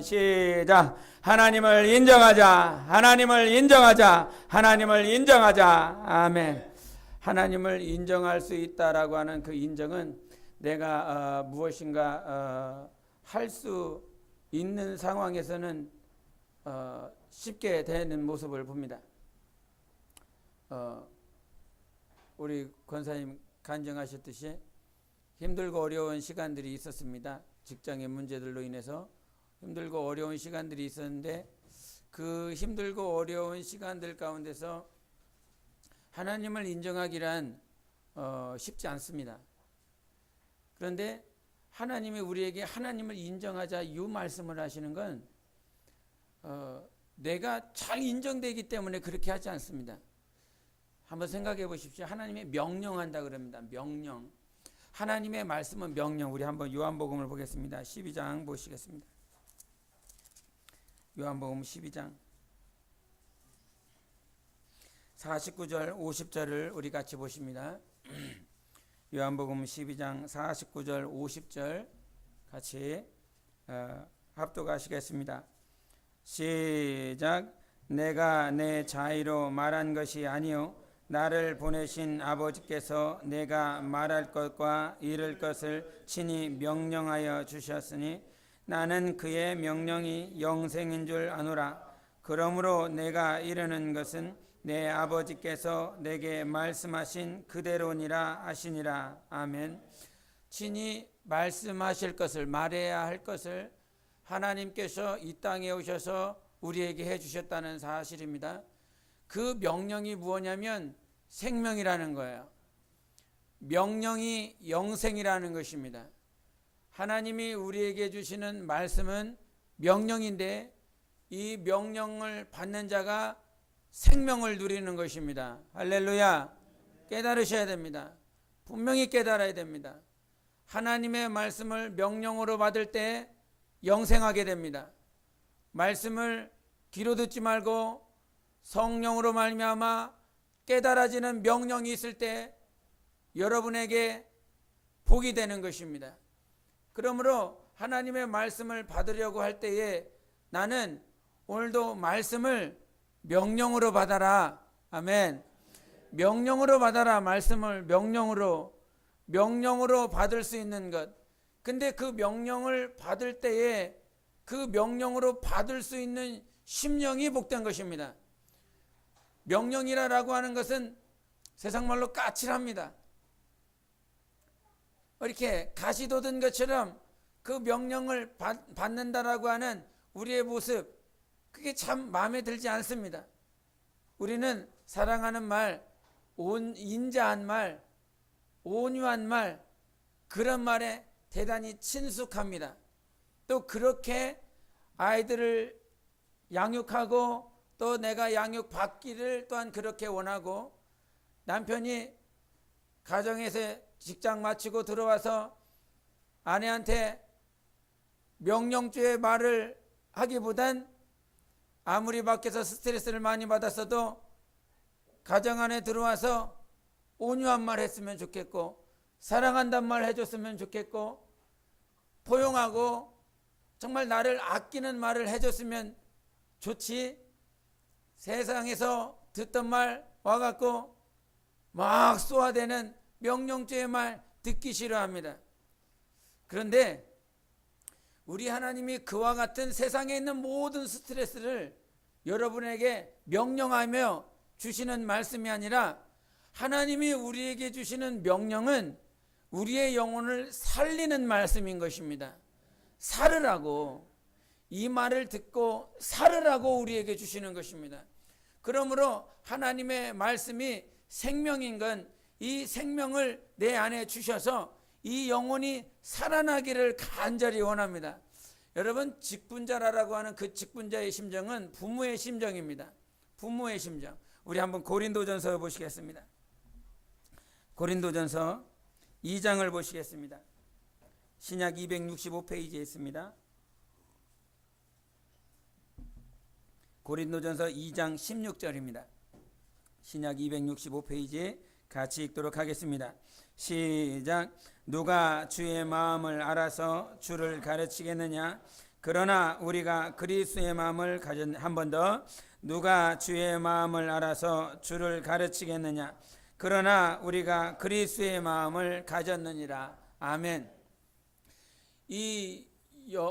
시작. 하나님을 인정하자. 하나님을 인정하자. 하나님을 인정하자. 아멘. 하나님을 인정할 수 있다라고 하는 그 인정은 내가 무엇인가 할 수 있는 상황에서는 쉽게 되는 모습을 봅니다. 우리 권사님 간증하셨듯이 힘들고 어려운 시간들이 있었습니다. 직장의 문제들로 인해서 힘들고 어려운 시간들이 있었는데 그 힘들고 어려운 시간들 가운데서 하나님을 인정하기란 쉽지 않습니다. 그런데 하나님이 우리에게 하나님을 인정하자 이 말씀을 하시는 건 내가 잘 인정되기 때문에 그렇게 하지 않습니다. 한번 생각해 보십시오. 하나님이 명령한다 그럽니다. 명령. 하나님의 말씀은 명령. 우리 한번 요한복음을 보겠습니다. 12장 보시겠습니다. 요한복음 12장 49절 50절을 우리 같이 보십니다. 요한복음 12장 49절 50절 같이 합독하시겠습니다. 시작. 내가 내 자의로 말한 것이 아니요 나를 보내신 아버지께서 내가 말할 것과 이룰 것을 친히 명령하여 주셨으니 나는 그의 명령이 영생인 줄 아노라. 그러므로 내가 이르는 것은 내 아버지께서 내게 말씀하신 그대로니라 하시니라. 아멘. 친히 말씀하실 것을, 말해야 할 것을 하나님께서 이 땅에 오셔서 우리에게 해주셨다는 사실입니다. 그 명령이 무엇냐면 생명이라는 거예요. 명령이 영생이라는 것입니다. 하나님이 우리에게 주시는 말씀은 명령인데 이 명령을 받는 자가 생명을 누리는 것입니다. 할렐루야. 깨달으셔야 됩니다. 분명히 깨달아야 됩니다. 하나님의 말씀을 명령으로 받을 때 영생하게 됩니다. 말씀을 귀로 듣지 말고 성령으로 말미암아 깨달아지는 명령이 있을 때 여러분에게 복이 되는 것입니다. 그러므로 하나님의 말씀을 받으려고 할 때에 나는 오늘도 말씀을 명령으로 받아라. 아멘. 명령으로 받아라. 말씀을 명령으로 받을 수 있는 것. 근데 그 명령을 받을 때에 그 명령으로 받을 수 있는 심령이 복된 것입니다. 명령이라고 하는 것은 세상말로 까칠합니다. 이렇게 가시 돋은 것처럼 그 명령을 받는다라고 하는 우리의 모습, 그게 참 마음에 들지 않습니다. 우리는 사랑하는 말, 인자한 말, 온유한 말, 그런 말에 대단히 친숙합니다. 또 그렇게 아이들을 양육하고 또 내가 양육받기를 또한 그렇게 원하고, 남편이 가정에서 직장 마치고 들어와서 아내한테 명령주의 말을 하기보단 아무리 밖에서 스트레스를 많이 받았어도 가정 안에 들어와서 온유한 말 했으면 좋겠고, 사랑한단 말 해줬으면 좋겠고, 포용하고 정말 나를 아끼는 말을 해줬으면 좋지, 세상에서 듣던 말 와갖고 막 쏘아대는 명령주의 말 듣기 싫어합니다. 그런데 우리 하나님이 그와 같은 세상에 있는 모든 스트레스를 여러분에게 명령하며 주시는 말씀이 아니라, 하나님이 우리에게 주시는 명령은 우리의 영혼을 살리는 말씀인 것입니다. 살으라고, 이 말을 듣고 살으라고 우리에게 주시는 것입니다. 그러므로 하나님의 말씀이 생명인 건 이 생명을 내 안에 주셔서 이 영혼이 살아나기를 간절히 원합니다. 여러분, 직분자라고 하는 그 직분자의 심정은 부모의 심정입니다. 부모의 심정. 우리 한번 고린도전서 보시겠습니다. 고린도전서 2장을 보시겠습니다. 신약 265페이지에 있습니다. 고린도전서 2장 16절입니다. 신약 265페이지에 같이 읽도록 하겠습니다. 시작. 누가 주의 마음을 알아서 주를 가르치겠느냐? 그러나 우리가 그리스도의 마음을 한 번 더, 누가 주의 마음을 알아서 주를 가르치겠느냐. 그러나 우리가 그리스도의 마음을 가졌느니라. 아멘.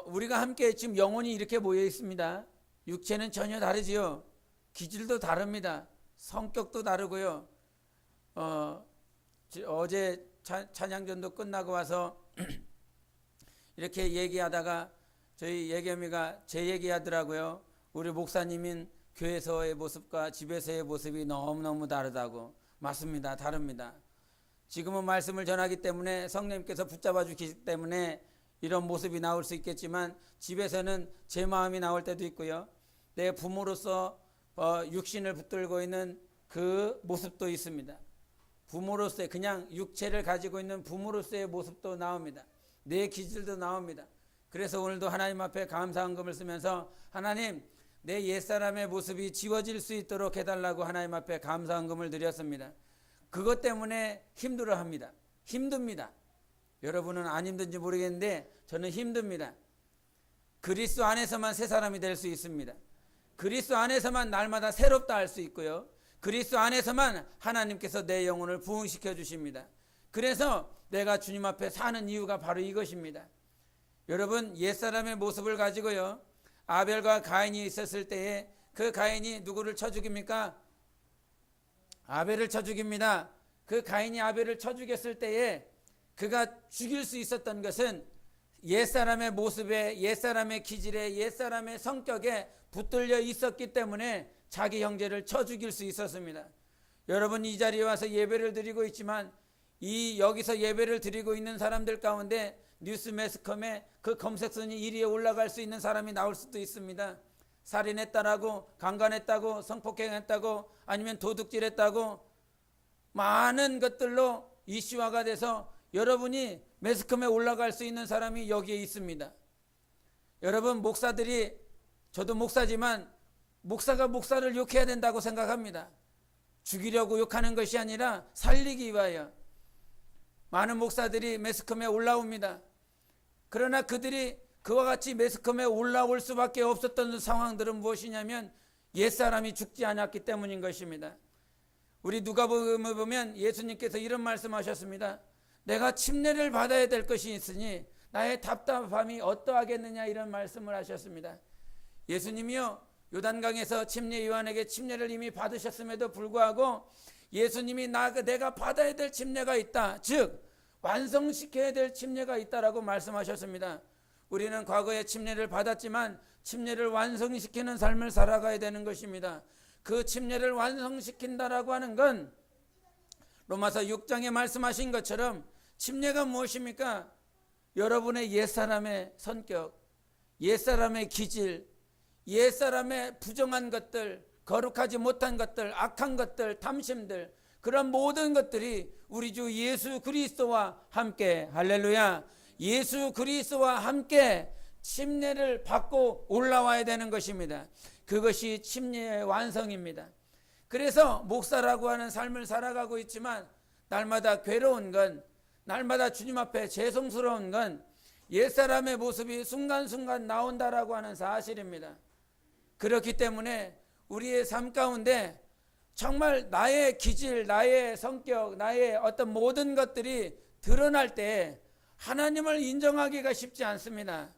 우리가 함께 지금 영혼이 이렇게 모여 있습니다. 육체는 전혀 다르지요. 기질도 다릅니다. 성격도 다르고요. 어제 찬양전도 끝나고 와서 이렇게 얘기하다가 저희 예겸이가 제 얘기하더라고요. 우리 목사님인 교회에서의 모습과 집에서의 모습이 너무너무 다르다고. 맞습니다. 다릅니다. 지금은 말씀을 전하기 때문에 성령님께서 붙잡아 주기 때문에 이런 모습이 나올 수 있겠지만, 집에서는 제 마음이 나올 때도 있고요. 내 부모로서 육신을 붙들고 있는 그 모습도 있습니다. 부모로서의, 그냥 육체를 가지고 있는 부모로서의 모습도 나옵니다. 내 기질도 나옵니다. 그래서 오늘도 하나님 앞에 감사헌금을 쓰면서, 하나님, 내 옛사람의 모습이 지워질 수 있도록 해달라고 하나님 앞에 감사헌금을 드렸습니다. 그것 때문에 힘들어합니다. 힘듭니다. 여러분은 안 힘든지 모르겠는데 저는 힘듭니다. 그리스도 안에서만 새 사람이 될 수 있습니다. 그리스도 안에서만 날마다 새롭다 할 수 있고요. 그리스도 안에서만 하나님께서 내 영혼을 부흥시켜 주십니다. 그래서 내가 주님 앞에 사는 이유가 바로 이것입니다. 여러분, 옛사람의 모습을 가지고요, 아벨과 가인이 있었을 때에 그 가인이 누구를 쳐 죽입니까? 아벨을 쳐 죽입니다. 그 가인이 아벨을 쳐 죽였을 때에 그가 죽일 수 있었던 것은 옛사람의 모습에, 옛사람의 기질에, 옛사람의 성격에 붙들려 있었기 때문에 자기 형제를 쳐 죽일 수 있었습니다. 여러분, 이 자리에 와서 예배를 드리고 있지만, 여기서 예배를 드리고 있는 사람들 가운데 뉴스 매스컴에 그 검색순위 1위에 올라갈 수 있는 사람이 나올 수도 있습니다. 살인했다라고, 강간했다고, 성폭행했다고, 아니면 도둑질했다고, 많은 것들로 이슈화가 돼서 여러분이 매스컴에 올라갈 수 있는 사람이 여기에 있습니다. 여러분, 목사들이, 저도 목사지만 목사가 목사를 욕해야 된다고 생각합니다. 죽이려고 욕하는 것이 아니라 살리기 위하여 많은 목사들이 매스컴에 올라옵니다. 그러나 그들이 그와 같이 매스컴에 올라올 수밖에 없었던 상황들은 무엇이냐면 옛사람이 죽지 않았기 때문인 것입니다. 우리 누가복음을 보면 예수님께서 이런 말씀하셨습니다. 내가 침례를 받아야 될 것이 있으니 나의 답답함이 어떠하겠느냐, 이런 말씀을 하셨습니다. 예수님이요, 요단강에서 침례 요한에게 침례를 이미 받으셨음에도 불구하고 예수님이 내가 받아야 될 침례가 있다, 즉 완성시켜야 될 침례가 있다라고 말씀하셨습니다. 우리는 과거에 침례를 받았지만 침례를 완성시키는 삶을 살아가야 되는 것입니다. 그 침례를 완성시킨다라고 하는 건 로마서 6장에 말씀하신 것처럼 침례가 무엇입니까? 여러분의 옛사람의 성격, 옛사람의 기질, 옛사람의 부정한 것들, 거룩하지 못한 것들, 악한 것들, 탐심들, 그런 모든 것들이 우리 주 예수 그리스도와 함께, 할렐루야, 예수 그리스도와 함께 침례를 받고 올라와야 되는 것입니다. 그것이 침례의 완성입니다. 그래서 목사라고 하는 삶을 살아가고 있지만 날마다 괴로운 건, 날마다 주님 앞에 죄송스러운 건 옛사람의 모습이 순간순간 나온다라고 하는 사실입니다. 그렇기 때문에 우리의 삶 가운데 정말 나의 기질, 나의 성격, 나의 어떤 모든 것들이 드러날 때 하나님을 인정하기가 쉽지 않습니다.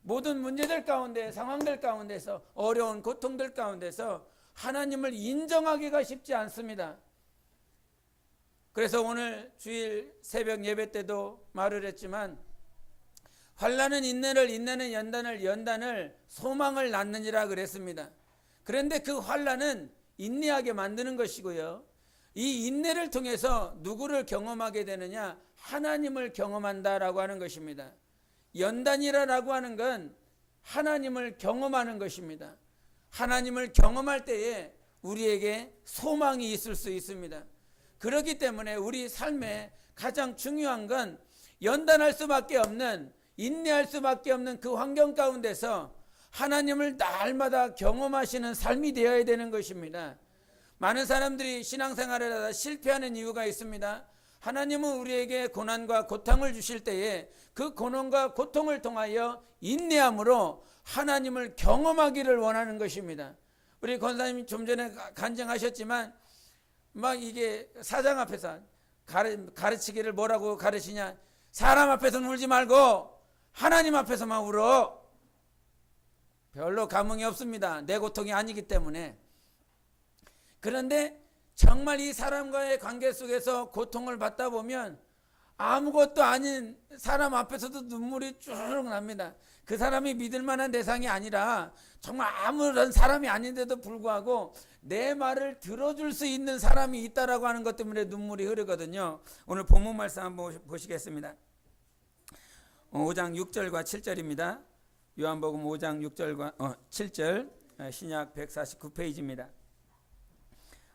모든 문제들 가운데, 상황들 가운데서, 어려운 고통들 가운데서 하나님을 인정하기가 쉽지 않습니다. 그래서 오늘 주일 새벽 예배 때도 말을 했지만, 환난은 인내를, 인내는 연단을, 연단을 소망을 낳느니라 그랬습니다. 그런데 그 환난은 인내하게 만드는 것이고요, 이 인내를 통해서 누구를 경험하게 되느냐? 하나님을 경험한다라고 하는 것입니다. 연단이라고 하는 건 하나님을 경험하는 것입니다. 하나님을 경험할 때에 우리에게 소망이 있을 수 있습니다. 그렇기 때문에 우리 삶에 가장 중요한 건 연단할 수밖에 없는, 인내할 수밖에 없는 그 환경 가운데서 하나님을 날마다 경험하시는 삶이 되어야 되는 것입니다. 많은 사람들이 신앙생활을 하다 실패하는 이유가 있습니다. 하나님은 우리에게 고난과 고통을 주실 때에 그 고난과 고통을 통하여 인내함으로 하나님을 경험하기를 원하는 것입니다. 우리 권사님 좀 전에 간증하셨지만 막 이게 사장 앞에서 가르치기를 뭐라고 가르치냐, 사람 앞에서는 울지 말고 하나님 앞에서만 울어. 별로 감흥이 없습니다. 내 고통이 아니기 때문에. 그런데 정말 이 사람과의 관계 속에서 고통을 받다 보면 아무것도 아닌 사람 앞에서도 눈물이 쭈르륵 납니다. 그 사람이 믿을 만한 대상이 아니라 정말 아무런 사람이 아닌데도 불구하고 내 말을 들어줄 수 있는 사람이 있다라고 하는 것 때문에 눈물이 흐르거든요. 오늘 본문 말씀 한번 보시겠습니다. 5장 6절과 7절입니다. 요한복음 5장 6절과 7절, 신약 149페이지입니다.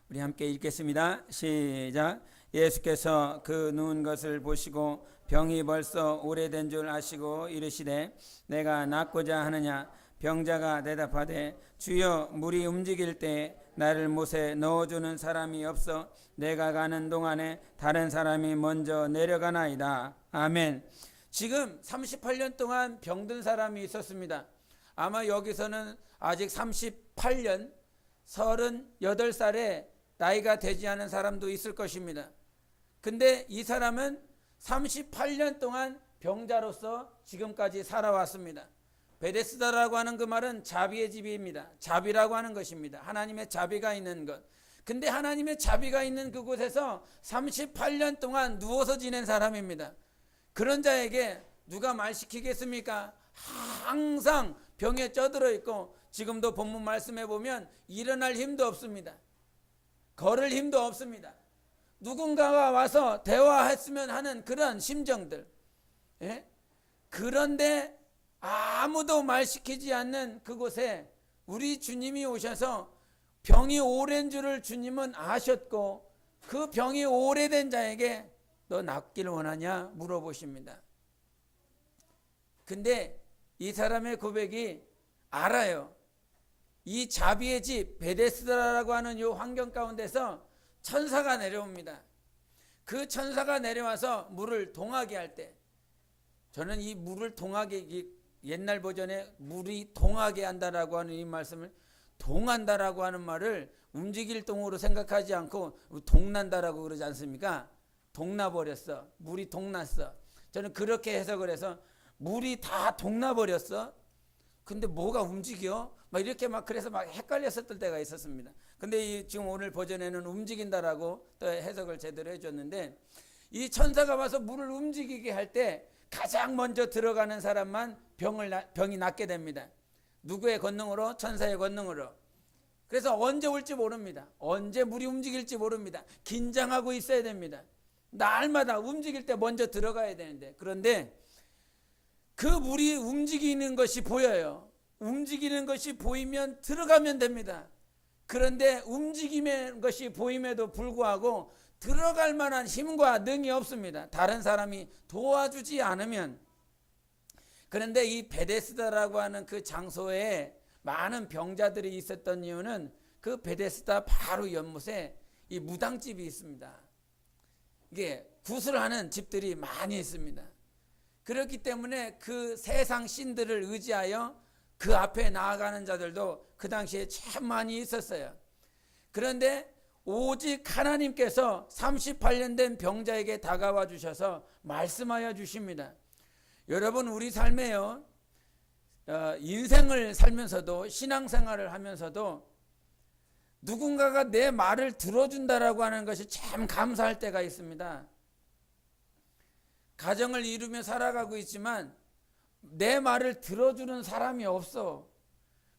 우리 함께 읽겠습니다. 시작. 예수께서 그 누운 것을 보시고 병이 벌써 오래된 줄 아시고 이르시되 내가 낫고자 하느냐. 병자가 대답하되 주여, 물이 움직일 때 나를 못에 넣어주는 사람이 없어 내가 가는 동안에 다른 사람이 먼저 내려가나이다. 아멘. 지금 38년 동안 병든 사람이 있었습니다. 아마 여기서는 아직 38년 38살에 나이가 되지 않은 사람도 있을 것입니다. 근데 이 사람은 38년 동안 병자로서 지금까지 살아왔습니다. 베데스다라고 하는 그 말은 자비의 집입니다. 자비라고 하는 것입니다. 하나님의 자비가 있는 것. 근데 하나님의 자비가 있는 그곳에서 38년 동안 누워서 지낸 사람입니다. 그런 자에게 누가 말 시키겠습니까? 항상 병에 쪄들어 있고 지금도 본문 말씀해 보면 일어날 힘도 없습니다. 걸을 힘도 없습니다. 누군가가 와서 대화했으면 하는 그런 심정들. 예? 그런데 아무도 말 시키지 않는 그곳에 우리 주님이 오셔서 병이 오랜 줄을 주님은 아셨고 그 병이 오래된 자에게 너 낫기를 원하냐 물어보십니다. 근데 이 사람의 고백이 알아요. 이 자비의 집 베데스다라고 하는 이 환경 가운데서 천사가 내려옵니다. 그 천사가 내려와서 물을 동하게 할 때, 저는 이 물을 동하게, 옛날 버전에 물이 동하게 한다라고 하는 이 말씀을, 동한다라고 하는 말을 움직일 동으로 생각하지 않고 동난다라고 그러지 않습니까? 동나버렸어. 물이 동났어. 저는 그렇게 해석을 해서 물이 다 동나버렸어. 근데 뭐가 움직여? 막 이렇게 막 그래서 막 헷갈렸었을 때가 있었습니다. 근데 지금 오늘 버전에는 움직인다라고 또 해석을 제대로 해줬는데, 이 천사가 와서 물을 움직이게 할 때 가장 먼저 들어가는 사람만 병이 낫게 됩니다. 누구의 권능으로? 천사의 권능으로. 그래서 언제 올지 모릅니다. 언제 물이 움직일지 모릅니다. 긴장하고 있어야 됩니다. 날마다 움직일 때 먼저 들어가야 되는데, 그런데 그 물이 움직이는 것이 보여요. 움직이는 것이 보이면 들어가면 됩니다. 그런데 움직이는 것이 보임에도 불구하고 들어갈 만한 힘과 능이 없습니다. 다른 사람이 도와주지 않으면. 그런데 이 베데스다라고 하는 그 장소에 많은 병자들이 있었던 이유는 그 베데스다 바로 연못에 이 무당집이 있습니다. 이게 구슬하는 집들이 많이 있습니다. 그렇기 때문에 그 세상 신들을 의지하여 그 앞에 나아가는 자들도 그 당시에 참 많이 있었어요. 그런데 오직 하나님께서 38년 된 병자에게 다가와 주셔서 말씀하여 주십니다. 여러분, 우리 삶에요, 인생을 살면서도, 신앙생활을 하면서도 누군가가 내 말을 들어준다라고 하는 것이 참 감사할 때가 있습니다. 가정을 이루며 살아가고 있지만 내 말을 들어주는 사람이 없어.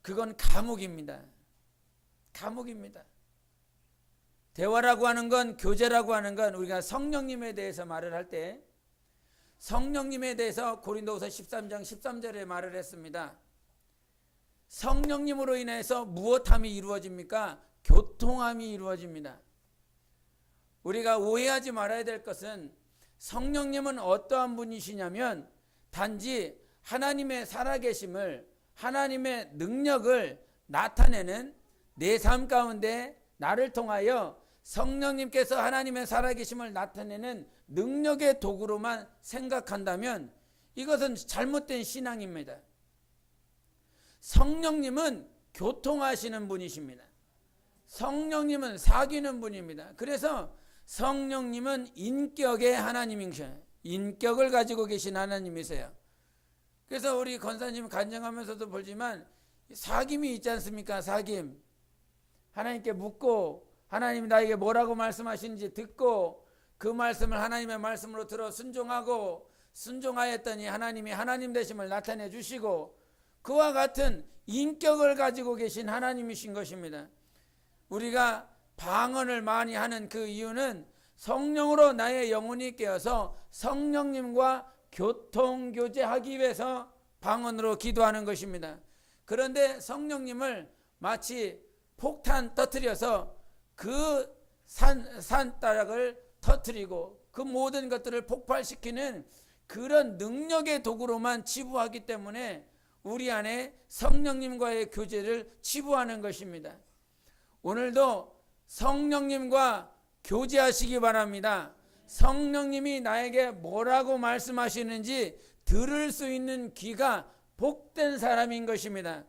그건 감옥입니다. 감옥입니다. 대화라고 하는 건, 교제라고 하는 건, 우리가 성령님에 대해서 말을 할 때 성령님에 대해서 고린도후서 13장 13절에 말을 했습니다. 성령님으로 인해서 무엇함이 이루어집니까? 교통함이 이루어집니다. 우리가 오해하지 말아야 될 것은, 성령님은 어떠한 분이시냐면 단지 하나님의 살아계심을, 하나님의 능력을 나타내는, 내 삶 가운데 나를 통하여 성령님께서 하나님의 살아계심을 나타내는 능력의 도구로만 생각한다면 이것은 잘못된 신앙입니다. 성령님은 교통하시는 분이십니다. 성령님은 사귀는 분입니다. 그래서 성령님은 인격의 하나님이셔요. 인격을 가지고 계신 하나님이세요. 그래서 우리 권사님 간증하면서도 보지만 사귐이 있지 않습니까? 사귐. 하나님께 묻고 하나님이 나에게 뭐라고 말씀하시는지 듣고 그 말씀을 하나님의 말씀으로 들어 순종하고 순종하였더니 하나님이 하나님 되심을 나타내 주시고 그와 같은 인격을 가지고 계신 하나님이신 것입니다. 우리가 방언을 많이 하는 그 이유는 성령으로 나의 영혼이 깨어서 성령님과 교통교제하기 위해서 방언으로 기도하는 것입니다. 그런데 성령님을 마치 폭탄 터뜨려서 그 산따락을 터뜨리고 그 모든 것들을 폭발시키는 그런 능력의 도구로만 치부하기 때문에 우리 안에 성령님과의 교제를 치부하는 것입니다. 오늘도 성령님과 교제하시기 바랍니다. 성령님이 나에게 뭐라고 말씀하시는지 들을 수 있는 귀가 복된 사람인 것입니다.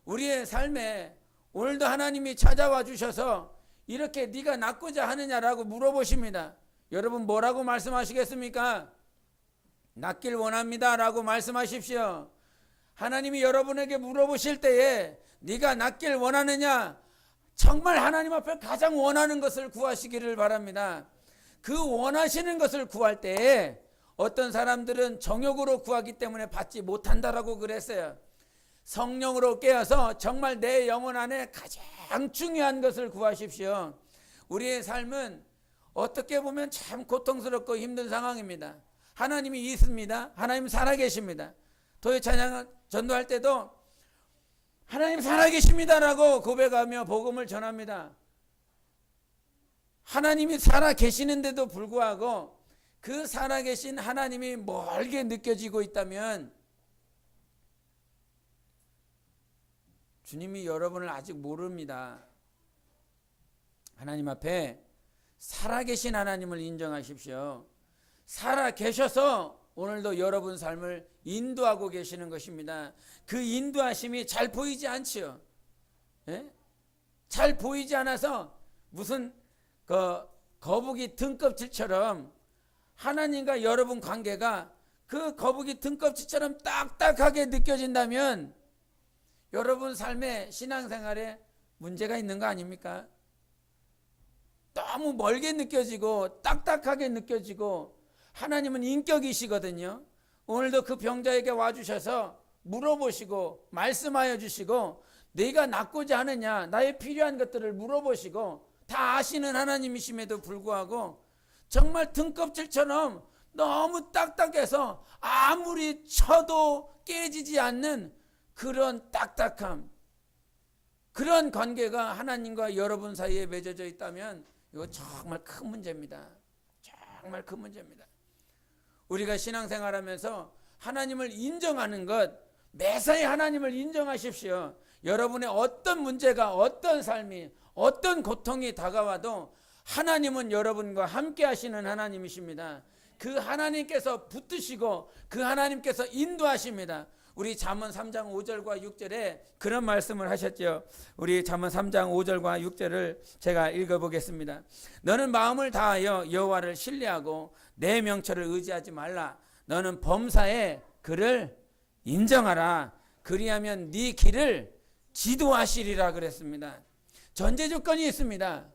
우리의 삶에 오늘도 하나님이 찾아와 주셔서 이렇게 네가 낫고자 하느냐라고 물어보십니다. 여러분 뭐라고 말씀하시겠습니까? 낫길 원합니다 라고 말씀하십시오. 하나님이 여러분에게 물어보실 때에 네가 낫길 원하느냐, 정말 하나님 앞에 가장 원하는 것을 구하시기를 바랍니다. 그 원하시는 것을 구할 때에 어떤 사람들은 정욕으로 구하기 때문에 받지 못한다라고 그랬어요. 성령으로 깨어서 정말 내 영혼 안에 가장 중요한 것을 구하십시오. 우리의 삶은 어떻게 보면 참 고통스럽고 힘든 상황입니다. 하나님이 있습니다. 하나님 살아계십니다. 도의 찬양 전도할 때도 하나님 살아계십니다라고 고백하며 복음을 전합니다. 하나님이 살아계시는데도 불구하고 그 살아계신 하나님이 멀게 느껴지고 있다면 주님이 여러분을 아직 모릅니다. 하나님 앞에 살아계신 하나님을 인정하십시오. 살아계셔서 오늘도 여러분 삶을 인도하고 계시는 것입니다. 그 인도하심이 잘 보이지 않지요. 예? 잘 보이지 않아서 무슨 거북이 등껍질처럼 하나님과 여러분 관계가 그 거북이 등껍질처럼 딱딱하게 느껴진다면 여러분 삶의 신앙생활에 문제가 있는 거 아닙니까? 너무 멀게 느껴지고 딱딱하게 느껴지고 하나님은 인격이시거든요. 오늘도 그 병자에게 와주셔서 물어보시고 말씀하여 주시고 내가 낫고자 하느냐, 나의 필요한 것들을 물어보시고 다 아시는 하나님이심에도 불구하고 정말 등껍질처럼 너무 딱딱해서 아무리 쳐도 깨지지 않는 그런 딱딱함, 그런 관계가 하나님과 여러분 사이에 맺어져 있다면 이거 정말 큰 문제입니다. 정말 큰 문제입니다. 우리가 신앙생활하면서 하나님을 인정하는 것, 매사에 하나님을 인정하십시오. 여러분의 어떤 문제가, 어떤 삶이, 어떤 고통이 다가와도 하나님은 여러분과 함께 하시는 하나님이십니다. 그 하나님께서 붙드시고 그 하나님께서 인도하십니다. 우리 잠언 3장 5절과 6절에 그런 말씀을 하셨죠. 우리 잠언 3장 5절과 6절을 제가 읽어보겠습니다. 너는 마음을 다하여 여호와를 신뢰하고 내 명철을 의지하지 말라. 너는 범사에 그를 인정하라. 그리하면 네 길을 지도하시리라 그랬습니다. 전제 조건이 있습니다.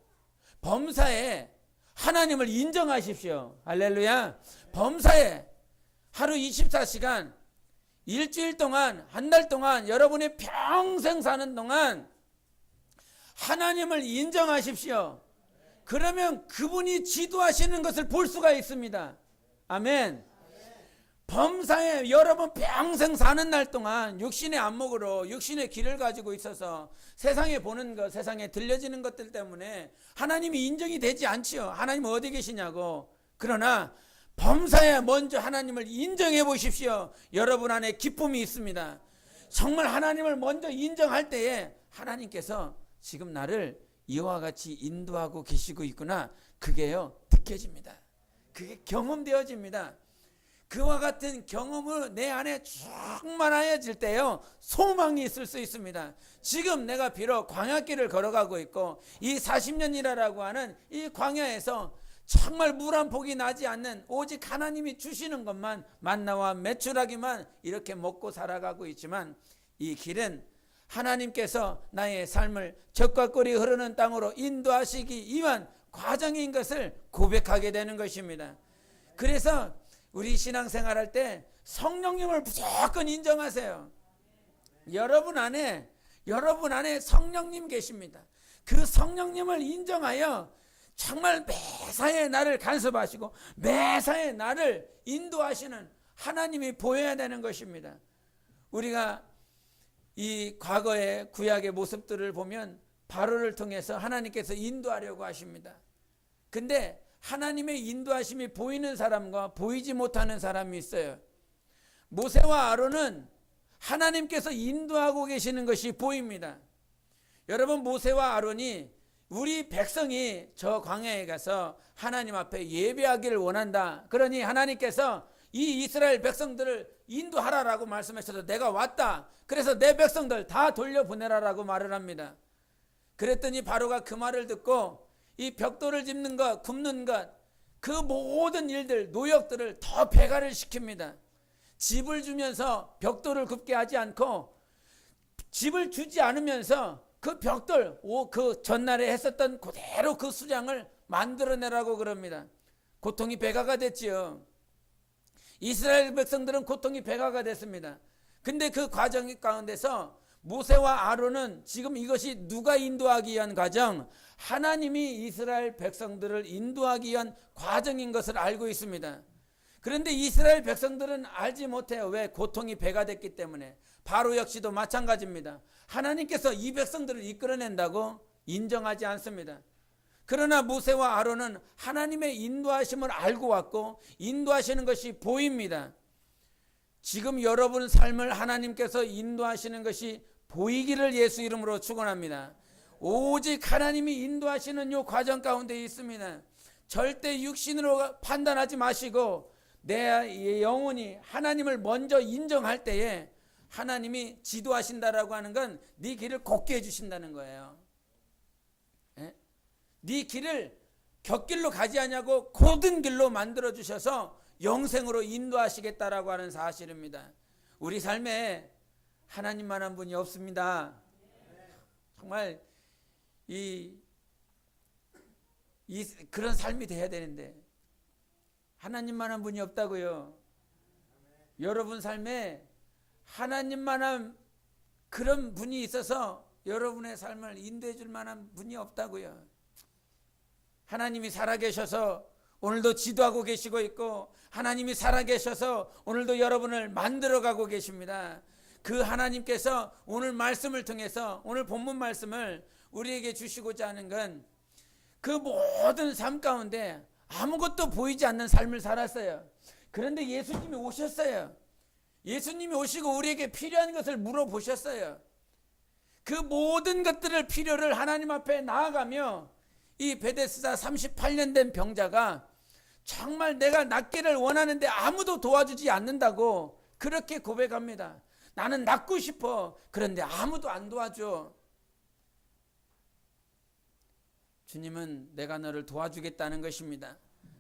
범사에 하나님을 인정하십시오. 할렐루야. 범사에 하루 24시간 일주일 동안, 한 달 동안, 여러분이 평생 사는 동안 하나님을 인정하십시오. 그러면 그분이 지도하시는 것을 볼 수가 있습니다. 아멘. 범사에 여러분 평생 사는 날 동안 육신의 안목으로 육신의 길을 가지고 있어서 세상에 보는 것, 세상에 들려지는 것들 때문에 하나님이 인정이 되지 않지요. 하나님 어디 계시냐고. 그러나 범사에 먼저 하나님을 인정해 보십시오. 여러분 안에 기쁨이 있습니다. 정말 하나님을 먼저 인정할 때에 하나님께서 지금 나를 이와 같이 인도하고 계시고 있구나. 그게요, 느껴집니다. 그게 경험되어집니다. 그와 같은 경험을 내 안에 충만하여질 때요, 소망이 있을 수 있습니다. 지금 내가 비록 광야길을 걸어가고 있고 이 40년이라고 하는 이 광야에서 정말 물 한 폭이 나지 않는 오직 하나님이 주시는 것만, 만나와 메추라기만 이렇게 먹고 살아가고 있지만, 이 길은 하나님께서 나의 삶을 젖과 꿀이 흐르는 땅으로 인도하시기 위한 과정인 것을 고백하게 되는 것입니다. 그래서 우리 신앙생활할 때 성령님을 무조건 인정하세요. 여러분 안에 성령님 계십니다. 그 성령님을 인정하여 정말 매사에 나를 간섭하시고 매사에 나를 인도하시는 하나님이 보여야 되는 것입니다. 우리가 이 과거의 구약의 모습들을 보면 바로를 통해서 하나님께서 인도하려고 하십니다. 근데 하나님의 인도하심이 보이는 사람과 보이지 못하는 사람이 있어요. 모세와 아론은 하나님께서 인도하고 계시는 것이 보입니다. 여러분, 모세와 아론이 우리 백성이 저 광야에 가서 하나님 앞에 예배하기를 원한다. 그러니 하나님께서 이 이스라엘 백성들을 인도하라라고 말씀하셔서 내가 왔다. 그래서 내 백성들 다 돌려보내라라고 말을 합니다. 그랬더니 바로가 그 말을 듣고 이 벽돌을 짚는 것, 굽는 것, 그 모든 일들, 노역들을 더 배가를 시킵니다. 집을 주면서 벽돌을 굽게 하지 않고 집을 주지 않으면서 그 벽돌, 그 전날에 했었던 그대로 그 수장을 만들어내라고 그럽니다. 고통이 배가가 됐지요. 이스라엘 백성들은 고통이 배가가 됐습니다. 근데 그 과정 가운데서 모세와 아론은 지금 이것이 누가 인도하기 위한 과정, 하나님이 이스라엘 백성들을 인도하기 위한 과정인 것을 알고 있습니다. 그런데 이스라엘 백성들은 알지 못해요. 왜? 고통이 배가 됐기 때문에. 바로 역시도 마찬가지입니다. 하나님께서 이 백성들을 이끌어낸다고 인정하지 않습니다. 그러나 모세와 아론은 하나님의 인도하심을 알고 왔고 인도하시는 것이 보입니다. 지금 여러분 삶을 하나님께서 인도하시는 것이 보이기를 예수 이름으로 축원합니다. 오직 하나님이 인도하시는 이 과정 가운데 있습니다. 절대 육신으로 판단하지 마시고 내 영혼이 하나님을 먼저 인정할 때에 하나님이 지도하신다라고 하는 건 네 길을 곱게 해주신다는 거예요. 네 길을 곁길로 가지 않냐고 고든 길로 만들어 주셔서 영생으로 인도하시겠다라고 하는 사실입니다. 우리 삶에 하나님만한 분이 없습니다. 정말 그런 삶이 돼야 되는데 하나님만한 분이 없다고요. 여러분 삶에 하나님만한 그런 분이 있어서 여러분의 삶을 인도해 줄 만한 분이 없다고요. 하나님이 살아계셔서 오늘도 지도하고 계시고 있고 하나님이 살아계셔서 오늘도 여러분을 만들어가고 계십니다. 그 하나님께서 오늘 말씀을 통해서 오늘 본문 말씀을 우리에게 주시고자 하는 건 그 모든 삶 가운데 아무것도 보이지 않는 삶을 살았어요. 그런데 예수님이 오셨어요. 예수님이 오시고 우리에게 필요한 것을 물어보셨어요. 그 모든 것들을 필요를 하나님 앞에 나아가며 이 베데스다 38년 된 병자가 정말 내가 낫기를 원하는데 아무도 도와주지 않는다고 그렇게 고백합니다. 나는 낫고 싶어. 그런데 아무도 안 도와줘. 주님은 내가 너를 도와주겠다는 것입니다.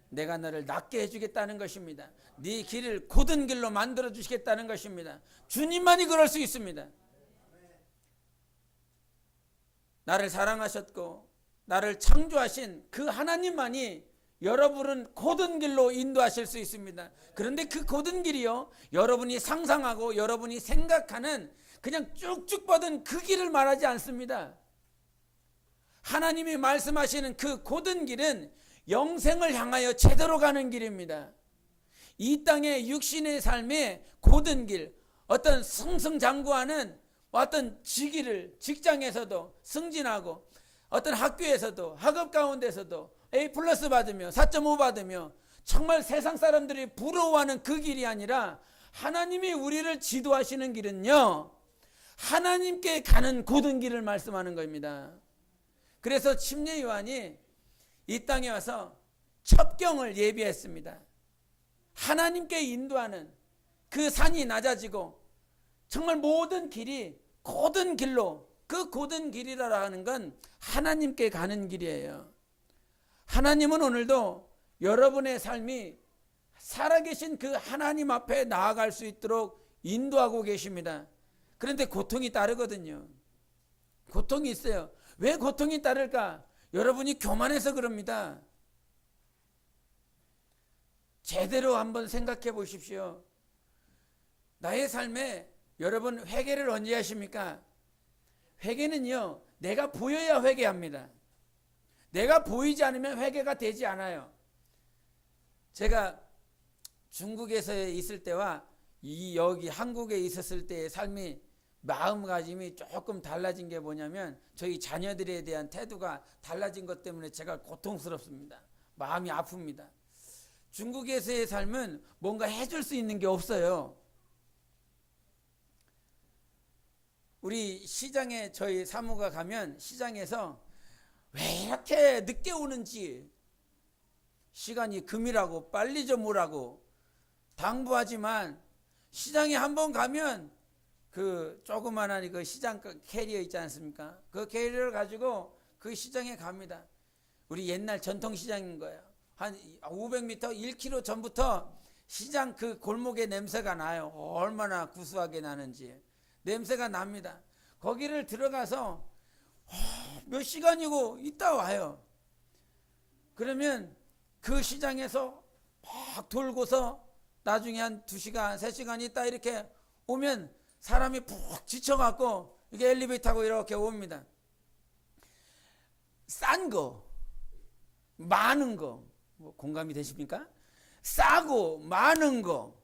내가 너를 낫게 해주겠다는 것입니다. 네 길을 곧은 길로 만들어 주시겠다는 것입니다. 주님만이 그럴 수 있습니다. 나를 사랑하셨고 나를 창조하신 그 하나님만이 여러분은 곧은 길로 인도하실 수 있습니다. 그런데 그 곧은 길이요, 여러분이 상상하고 여러분이 생각하는 그냥 쭉쭉 뻗은 그 길을 말하지 않습니다. 하나님이 말씀하시는 그 곧은 길은 영생을 향하여 제대로 가는 길입니다. 이 땅의 육신의 삶의 곧은 길, 어떤 승승장구하는 어떤 직위를 직장에서도 승진하고 어떤 학교에서도 학업 가운데서도 A+ 받으며 4.5 받으며 정말 세상 사람들이 부러워하는 그 길이 아니라 하나님이 우리를 지도하시는 길은요, 하나님께 가는 곧은 길을 말씀하는 겁니다. 그래서 침례 요한이 이 땅에 와서 첩경을 예비했습니다. 하나님께 인도하는 그 산이 낮아지고 정말 모든 길이 고든 길로, 그 고든 길이라 하는 건 하나님께 가는 길이에요. 하나님은 오늘도 여러분의 삶이 살아계신 그 하나님 앞에 나아갈 수 있도록 인도하고 계십니다. 그런데 고통이 따르거든요. 고통이 있어요. 왜 고통이 따를까? 여러분이 교만해서 그럽니다. 제대로 한번 생각해 보십시오. 나의 삶에 여러분 회개를 언제 하십니까? 회개는요, 내가 보여야 회개합니다. 내가 보이지 않으면 회개가 되지 않아요. 제가 중국에서 있을 때와 여기 한국에 있었을 때의 삶이, 마음가짐이 조금 달라진 게 뭐냐면 저희 자녀들에 대한 태도가 달라진 것 때문에 제가 고통스럽습니다. 마음이 아픕니다. 중국에서의 삶은 뭔가 해줄 수 있는 게 없어요. 우리 시장에 저희 사모가 가면 시장에서 왜 이렇게 늦게 오는지, 시간이 금이라고 빨리 좀 오라고 당부하지만 시장에 한번 가면 그 조그만한 그 시장 캐리어 있지 않습니까? 그 캐리어를 가지고 그 시장에 갑니다. 우리 옛날 전통시장인 거예요. 한 500m, 1km 전부터 시장 그 골목에 냄새가 나요. 얼마나 구수하게 나는지 냄새가 납니다. 거기를 들어가서 몇 시간이고 있다 와요. 그러면 그 시장에서 막 돌고서 나중에 한 2시간, 3시간 있다 이렇게 오면 사람이 푹 지쳐갖고 이게 엘리베이터 타고 이렇게 옵니다. 싼 거, 많은 거, 뭐 공감이 되십니까? 싸고 많은 거,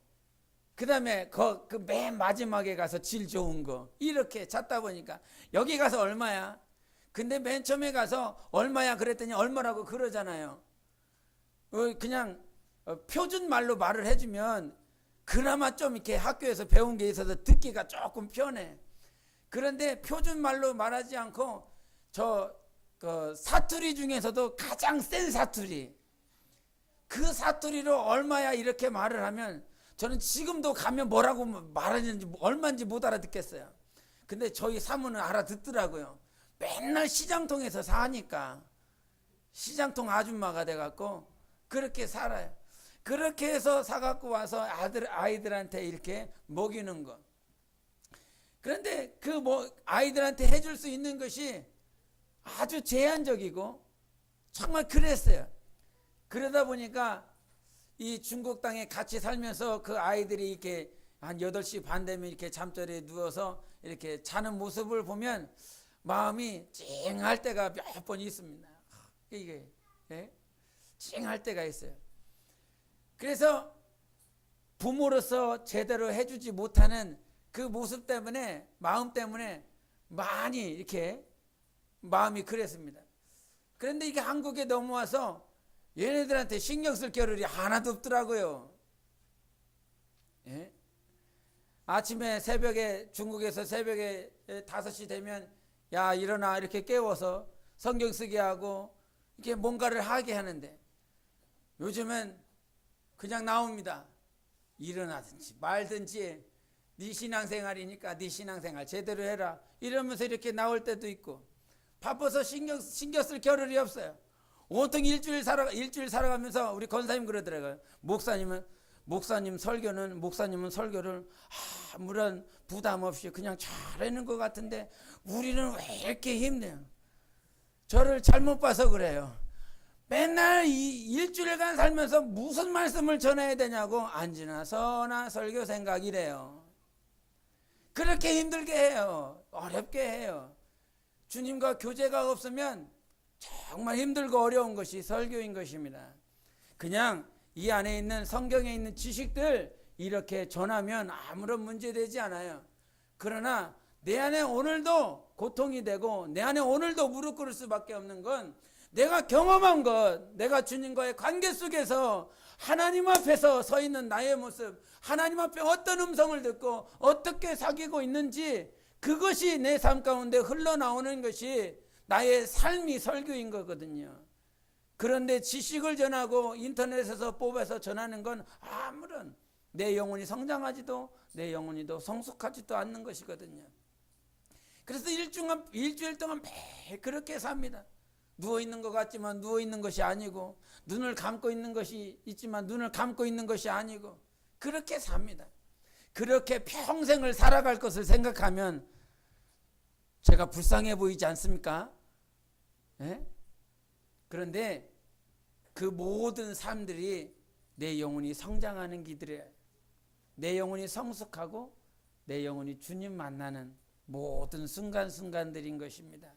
그 다음에 그 맨 마지막에 가서 질 좋은 거, 이렇게 찾다 보니까 여기 가서 얼마야? 근데 맨 처음에 가서 얼마야 그랬더니 얼마라고 그러잖아요. 그냥 표준 말로 말을 해주면 그나마 좀 이렇게 학교에서 배운 게 있어서 듣기가 조금 편해. 그런데 표준 말로 말하지 않고 그 사투리 중에서도 가장 센 사투리, 그 사투리로 얼마야 이렇게 말을 하면 저는 지금도 가면 뭐라고 말하는지 얼마인지 못 알아듣겠어요. 근데 저희 사모는 알아듣더라고요. 맨날 시장통에서 사니까 시장통 아줌마가 돼갖고 그렇게 살아요. 그렇게 해서 사갖고 와서 아이들한테 이렇게 먹이는 거. 그런데 그 아이들한테 해줄 수 있는 것이 아주 제한적이고 정말 그랬어요. 그러다 보니까 이 중국 땅에 같이 살면서 그 아이들이 이렇게 한 8시 반 되면 이렇게 잠자리에 누워서 이렇게 자는 모습을 보면 마음이 찡할 때가 몇 번 있습니다. 이게 찡할 때가 있어요. 그래서 부모로서 제대로 해주지 못하는 그 모습 때문에, 마음 때문에 많이 이렇게 마음이 그랬습니다. 그런데 이게 한국에 넘어와서 얘네들한테 신경 쓸 겨를이 하나도 없더라고요. 예? 아침에 새벽에, 중국에서 새벽에 5시 되면 야 일어나 이렇게 깨워서 성경 쓰게 하고 이렇게 뭔가를 하게 하는데, 요즘은 그냥 나옵니다. 일어나든지 말든지 네 신앙생활이니까 네 신앙생활 제대로 해라 이러면서 이렇게 나올 때도 있고, 바빠서 신경 쓸 겨를이 없어요. 온통 일주일 살아가면서 우리 권사님 그러더라고요. 목사님 설교를 아무런 부담 없이 그냥 잘하는 것 같은데 우리는 왜 이렇게 힘내요? 저를 잘못 봐서 그래요. 맨날 일주일간 살면서 무슨 말씀을 전해야 되냐고 안지나 서나 설교 생각이래요. 그렇게 힘들게 해요. 어렵게 해요. 주님과 교제가 없으면 정말 힘들고 어려운 것이 설교인 것입니다. 그냥 이 안에 있는 성경에 있는 지식들 이렇게 전하면 아무런 문제되지 않아요. 그러나 내 안에 오늘도 고통이 되고 내 안에 오늘도 무릎 꿇을 수밖에 없는 건 내가 경험한 것, 내가 주님과의 관계 속에서 하나님 앞에서 서 있는 나의 모습, 하나님 앞에 어떤 음성을 듣고 어떻게 사귀고 있는지, 그것이 내 삶 가운데 흘러나오는 것이 나의 삶이 설교인 거거든요. 그런데 지식을 전하고 인터넷에서 뽑아서 전하는 건 아무런 내 영혼이 성장하지도 내 영혼이 더 성숙하지도 않는 것이거든요. 그래서 일주일 동안 매일 그렇게 삽니다. 누워있는 것 같지만 누워있는 것이 아니고, 눈을 감고 있는 것이 있지만 눈을 감고 있는 것이 아니고, 그렇게 삽니다. 그렇게 평생을 살아갈 것을 생각하면 제가 불쌍해 보이지 않습니까? 예? 그런데 그 모든 삶들이 내 영혼이 성장하는 길이에요. 내 영혼이 성숙하고 내 영혼이 주님 만나는 모든 순간순간들인 것입니다.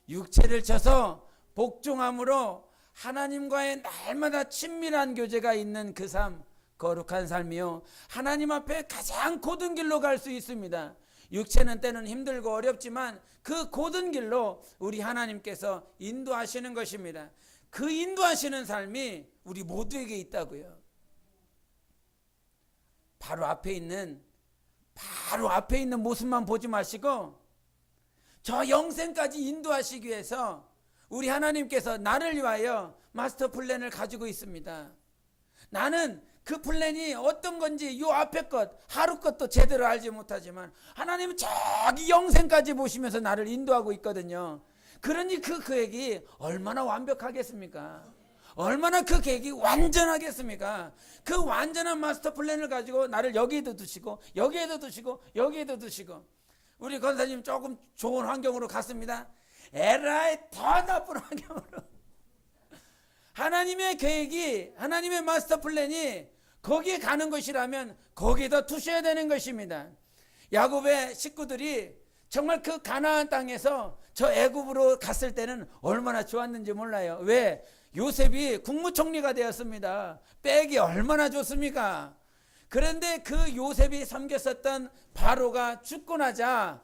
육체를 쳐서 복종함으로 하나님과의 날마다 친밀한 교제가 있는 그 삶, 거룩한 삶이요, 하나님 앞에 가장 고든 길로 갈 수 있습니다. 육체는 때는 힘들고 어렵지만 그 고든 길로 우리 하나님께서 인도하시는 것입니다. 그 인도하시는 삶이 우리 모두에게 있다고요. 바로 앞에 있는 모습만 보지 마시고 저 영생까지 인도하시기 위해서 우리 하나님께서 나를 위하여 마스터 플랜을 가지고 있습니다. 나는 그 플랜이 어떤 건지 요 앞에 것, 하루 것도 제대로 알지 못하지만 하나님은 저기 영생까지 보시면서 나를 인도하고 있거든요. 그러니 그 계획이 얼마나 완벽하겠습니까? 얼마나 그 계획이 완전하겠습니까? 그 완전한 마스터 플랜을 가지고 나를 여기에도 두시고 여기에도 두시고 여기에도 두시고, 우리 권사님 조금 좋은 환경으로 갔습니다. 에라이 더 나쁜 환경으로. 하나님의 계획이, 하나님의 마스터 플랜이 거기에 가는 것이라면 거기에다 두셔야 되는 것입니다. 야곱의 식구들이 정말 그 가나안 땅에서 저 애굽으로 갔을 때는 얼마나 좋았는지 몰라요. 왜? 요셉이 국무총리가 되었습니다. 백이 얼마나 좋습니까? 그런데 그 요셉이 섬겼었던 바로가 죽고 나자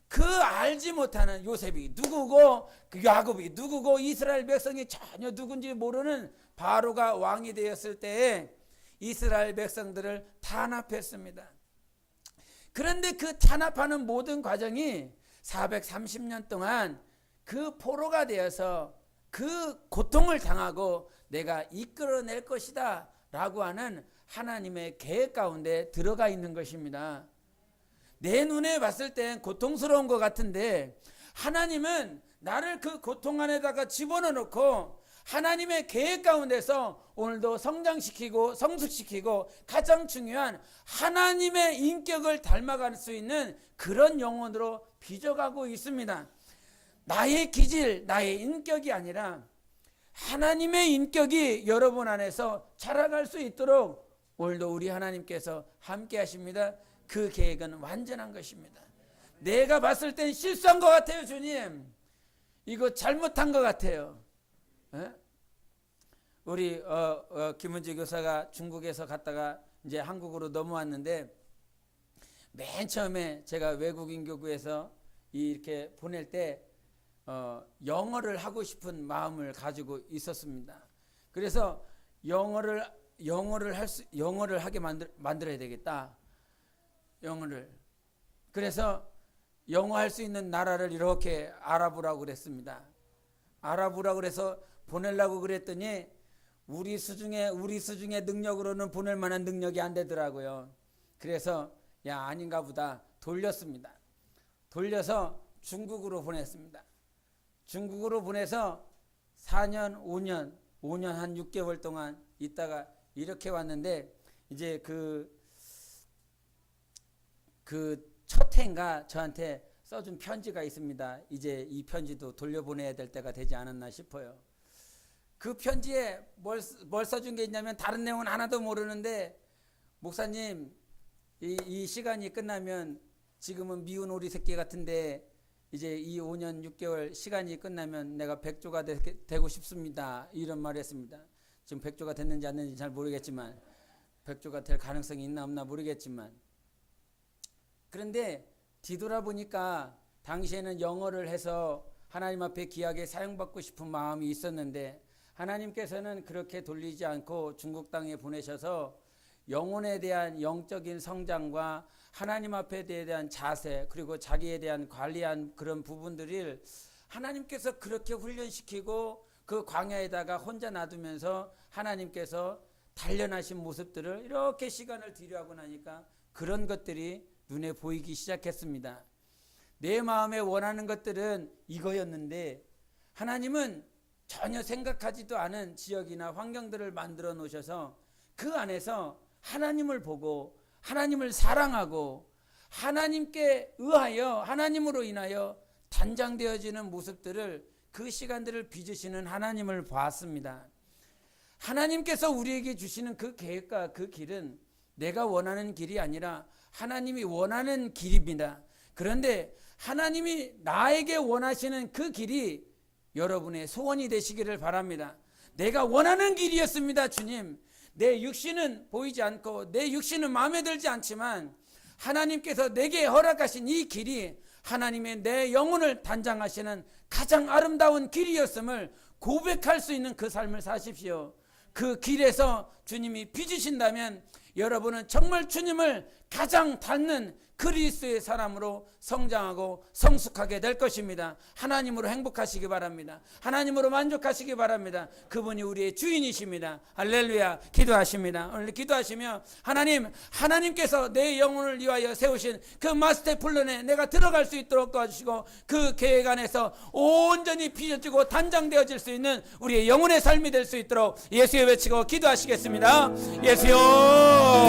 그 알지 못하는 요셉이 누구고 그 야곱이 누구고 이스라엘 백성이 전혀 누군지 모르는 바로가 왕이 되었을 때에 이스라엘 백성들을 탄압했습니다. 그런데 그 탄압하는 모든 과정이 430년 동안 그 포로가 되어서 그 고통을 당하고 내가 이끌어낼 것이다 라고 하는 하나님의 계획 가운데 들어가 있는 것입니다. 내 눈에 봤을 땐 고통스러운 것 같은데 하나님은 나를 그 고통 안에다가 집어넣고 하나님의 계획 가운데서 오늘도 성장시키고 성숙시키고 가장 중요한 하나님의 인격을 닮아갈 수 있는 그런 영혼으로 빚어가고 있습니다. 나의 기질, 나의 인격이 아니라 하나님의 인격이 여러분 안에서 자라갈 수 있도록 오늘도 우리 하나님께서 함께 하십니다. 그 계획은 완전한 것입니다. 내가 봤을 땐 실수한 것 같아요. 주님, 이거 잘못한 것 같아요. 에? 우리 김은지 교사가 중국에서 갔다가 이제 한국으로 넘어왔는데, 맨 처음에 제가 외국인 교구에서 이렇게 보낼 때 영어를 하고 싶은 마음을 가지고 있었습니다. 그래서 영어를 하게 만들어야 되겠다. 영어를. 그래서 영어 할 수 있는 나라를 이렇게 알아보라고 그랬습니다. 알아보라고 그래서 보내려고 그랬더니 우리 수중의 능력으로는 보낼 만한 능력이 안 되더라고요. 그래서 야, 아닌가 보다 돌렸습니다. 돌려서 중국으로 보냈습니다. 중국으로 보내서 4년, 5년 한 6개월 동안 있다가 이렇게 왔는데, 이제 그 첫 해인가 저한테 써준 편지가 있습니다. 이제 이 편지도 돌려보내야 될 때가 되지 않았나 싶어요. 그 편지에 뭘 써준 게 있냐면, 다른 내용은 하나도 모르는데, 목사님, 이 시간이 끝나면, 지금은 미운 오리 새끼 같은데 이제 이 5년 6개월 시간이 끝나면 내가 백조가 되고 싶습니다. 이런 말을 했습니다. 지금 백조가 됐는지 안 됐는지 잘 모르겠지만, 백조가 될 가능성이 있나 없나 모르겠지만, 그런데 뒤돌아보니까 당시에는 영어를 해서 하나님 앞에 귀하게 사용받고 싶은 마음이 있었는데, 하나님께서는 그렇게 돌리지 않고 중국 땅에 보내셔서 영혼에 대한 영적인 성장과 하나님 앞에 대한 자세, 그리고 자기에 대한 관리한 그런 부분들을 하나님께서 그렇게 훈련시키고 그 광야에다가 혼자 놔두면서 하나님께서 단련하신 모습들을 이렇게 시간을 들여하고 나니까 그런 것들이 눈에 보이기 시작했습니다. 내 마음에 원하는 것들은 이거였는데 하나님은 전혀 생각하지도 않은 지역이나 환경들을 만들어 놓으셔서 그 안에서 하나님을 보고 하나님을 사랑하고 하나님께 의하여 하나님으로 인하여 단장되어지는 모습들을 그 시간들을 빚으시는 하나님을 보았습니다. 하나님께서 우리에게 주시는 그 계획과 그 길은 내가 원하는 길이 아니라 하나님이 원하는 길입니다. 그런데 하나님이 나에게 원하시는 그 길이 여러분의 소원이 되시기를 바랍니다. 내가 원하는 길이었습니다, 주님. 내 육신은 보이지 않고 내 육신은 마음에 들지 않지만 하나님께서 내게 허락하신 이 길이 하나님의 내 영혼을 단장하시는 가장 아름다운 길이었음을 고백할 수 있는 그 삶을 사십시오. 그 길에서 주님이 빚으신다면 여러분은 정말 주님을 가장 닮는 그리스도의 사람으로 성장하고 성숙하게 될 것입니다. 하나님으로 행복하시기 바랍니다. 하나님으로 만족하시기 바랍니다. 그분이 우리의 주인이십니다. 할렐루야. 기도하십니다. 오늘 기도하시며 하나님께서 내 영혼을 위하여 세우신 그 마스터 플랜에 내가 들어갈 수 있도록 도와주시고 그 계획 안에서 온전히 빚어지고 단장되어질 수 있는 우리의 영혼의 삶이 될 수 있도록 예수여 외치고 기도하시겠습니다. 예수여.